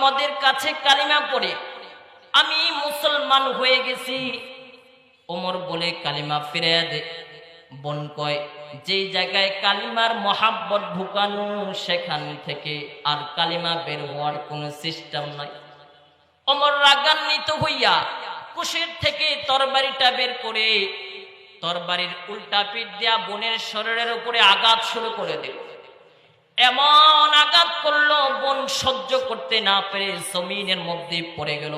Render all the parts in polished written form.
মুহাম্মদের কাছে কালিমা পড়ে আমি মুসলমান হয়ে গেছি। ওমর বলে কালিমা ফিরিয়ে দে। বোন কয় যেই জায়গায় কালিমার মহাব্বত ঢুকানো সেখান থেকে আর কালিমা বের হওয়ার কোনো সিস্টেম নাই। ওমর রাগান্বিত হইয়া কুশের থেকে তরবারিটা বের করে তরবারির উল্টা পিঠ দিয়া বোনের শরীরের উপরে আঘাত শুরু করে দিল। এমন আঘাত করলো বোন সহ্য করতে না পেরে জমিনের মধ্যে পড়ে গেল।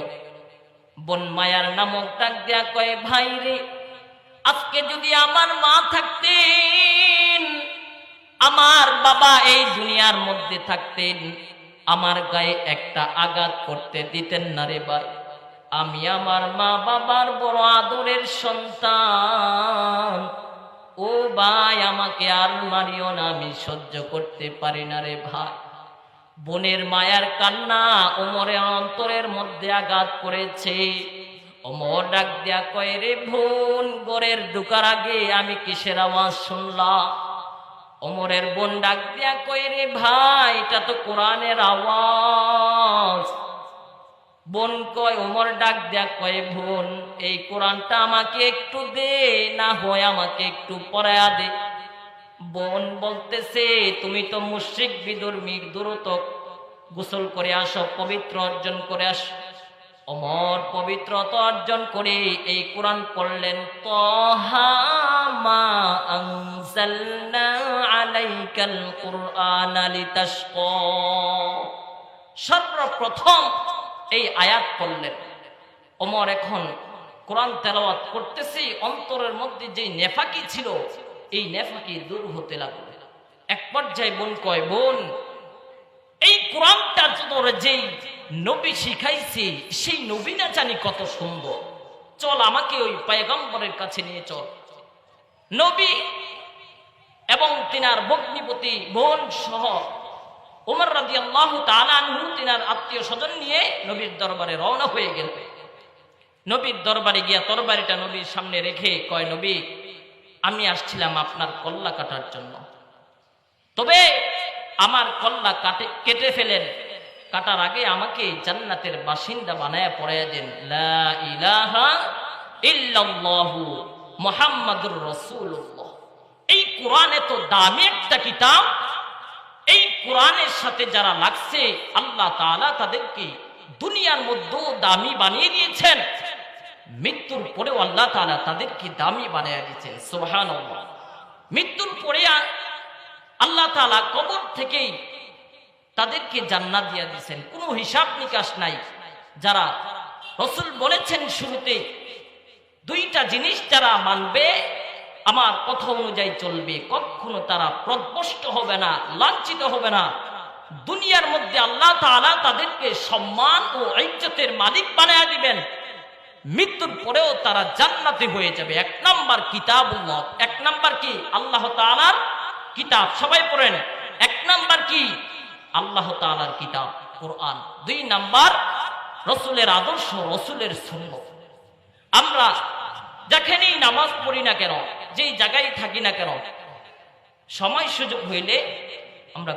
বোন মায়ার নামক ডাক দেয়া কয় ভাই রে, আজকে যদি আমার মা থাকতেন, আমার বাবা এই দুনিয়ার মধ্যে থাকতেন, আমার গায়ে একটা আঘাত করতে দিতেন না রে ভাই। আমি আমার মা বাবার বড় আদরের সন্তান। ও ভাই, আমাকে আর মারিও না, আমি সহ্য করতে পারি না রে ভাই। বোনের মায়ার কান্না ওমরের অন্তরের মধ্যে আঘাত করেছে। ওমর ডাক দিয়া কয় রে বোন, ঘরের ঢুকার আগে আমি কিসের আওয়াজ শুনলাম? ওমরের বোন ডাক দিয়া কয় রে ভাই, এটা তো কোরআনের আওয়াজ। বোন কয়, ওমর ডাক দেয়া কয় বোন, এই কোরআনটা আমাকে একটু দে, না হয় আমাকে একটু পড়ায়া দে। বোন বলতেছে তুমি তো মুশরিক বিধর্মীর, দ্রুত গোসল করে আসো, পবিত্র অর্জন করে আসো। ওমর পবিত্রতা অর্জন করে এই কোরআন পড়লেন। তাহা মা আনজালনা আলাইকাল কুরআনা লিতাশকা। সর্বপ্রথম এই আয়াত পড়লেন। ওমর এখন কোরআন তেলাওয়াত করতেছে, অন্তরের মধ্যে যে নেফাকি ছিল এই নেফাকি দূর হতে লাগলো। এক পর্যায়ে বোন কয়, বোন এই কোরআনটা তোর যেই নবী শিখাইছে সেই নবী না জানি কত সুন্দর, চল আমাকে ওই পয়গম্বরের কাছে নিয়ে চল। নবী এবং তিনার ভগ্নিপতি বোন সহ ওমর রাদিয়াল্লাহু তাআলা আনহু তিনার আত্মীয় স্বজন নিয়ে নবীর দরবারে রওনা হয়ে গেল। নবীর দরবারে গিয়া তরবারিটা নবীর সামনে রেখে কয়, নবী আমি আসছিলাম আপনার কল্লা কাটার জন্য, তবে আমার কল্লা কেটে ফেলেন, কাটার আগে আমাকে জান্নাতের বাসিন্দা বানায়া পড়াইয়া দেন লা ইলাহা ইল্লাল্লাহু মুহাম্মাদুর রাসূলুল্লাহ। এই কোরআন এত দামি একটা কিতাব, এই কোরআনের সাথে যারা লাগছে আল্লাহ তাআলা তাদেরকে দুনিয়ার মধ্যেও দামি বানিয়ে দিয়েছেন, মৃত্যুর পরেও আল্লাহ তাআলা তাদেরকে দামি বানিয়ে দিয়েছেন। সুবহানাল্লাহ। মৃত্যুর পরে আল্লাহ তাআলা কবর থেকেই তাদেরকে জান্নাত দিয়ে দিয়েছেন, কোনো হিসাব নিকাশ নাই। যারা রাসূল বলেছেন শুরুতে দুইটা জিনিস যারা মানবে, আমার কথা অনুযায়ী চলবে, কখনো তারা প্রদ্ভষ্ট হবে না, লাঞ্ছিত হবে না। দুনিয়ার মধ্যে আল্লাহ তাআলা তাদেরকে সম্মান ও ইজ্জতের মালিক বানায়া দিবেন, মৃত্যুর পরেও তারা জান্নাতে হয়ে যাবে। এক নাম্বার কিতাবুল্লাহ, এক নাম্বার কি আল্লাহ তাআলার কিতাব, সবাই পড়েন। এক নাম্বার কি আল্লাহ তাআলার কিতাব কোরআন, দুই নাম্বার রাসূলের আদর্শ, রাসূলের সুন্নাত। আমরা যেখানেই নামাজ পড়ি না কেন, যেই জায়গায় থাকি না কেন, সময় সুযোগ হইলে আমরা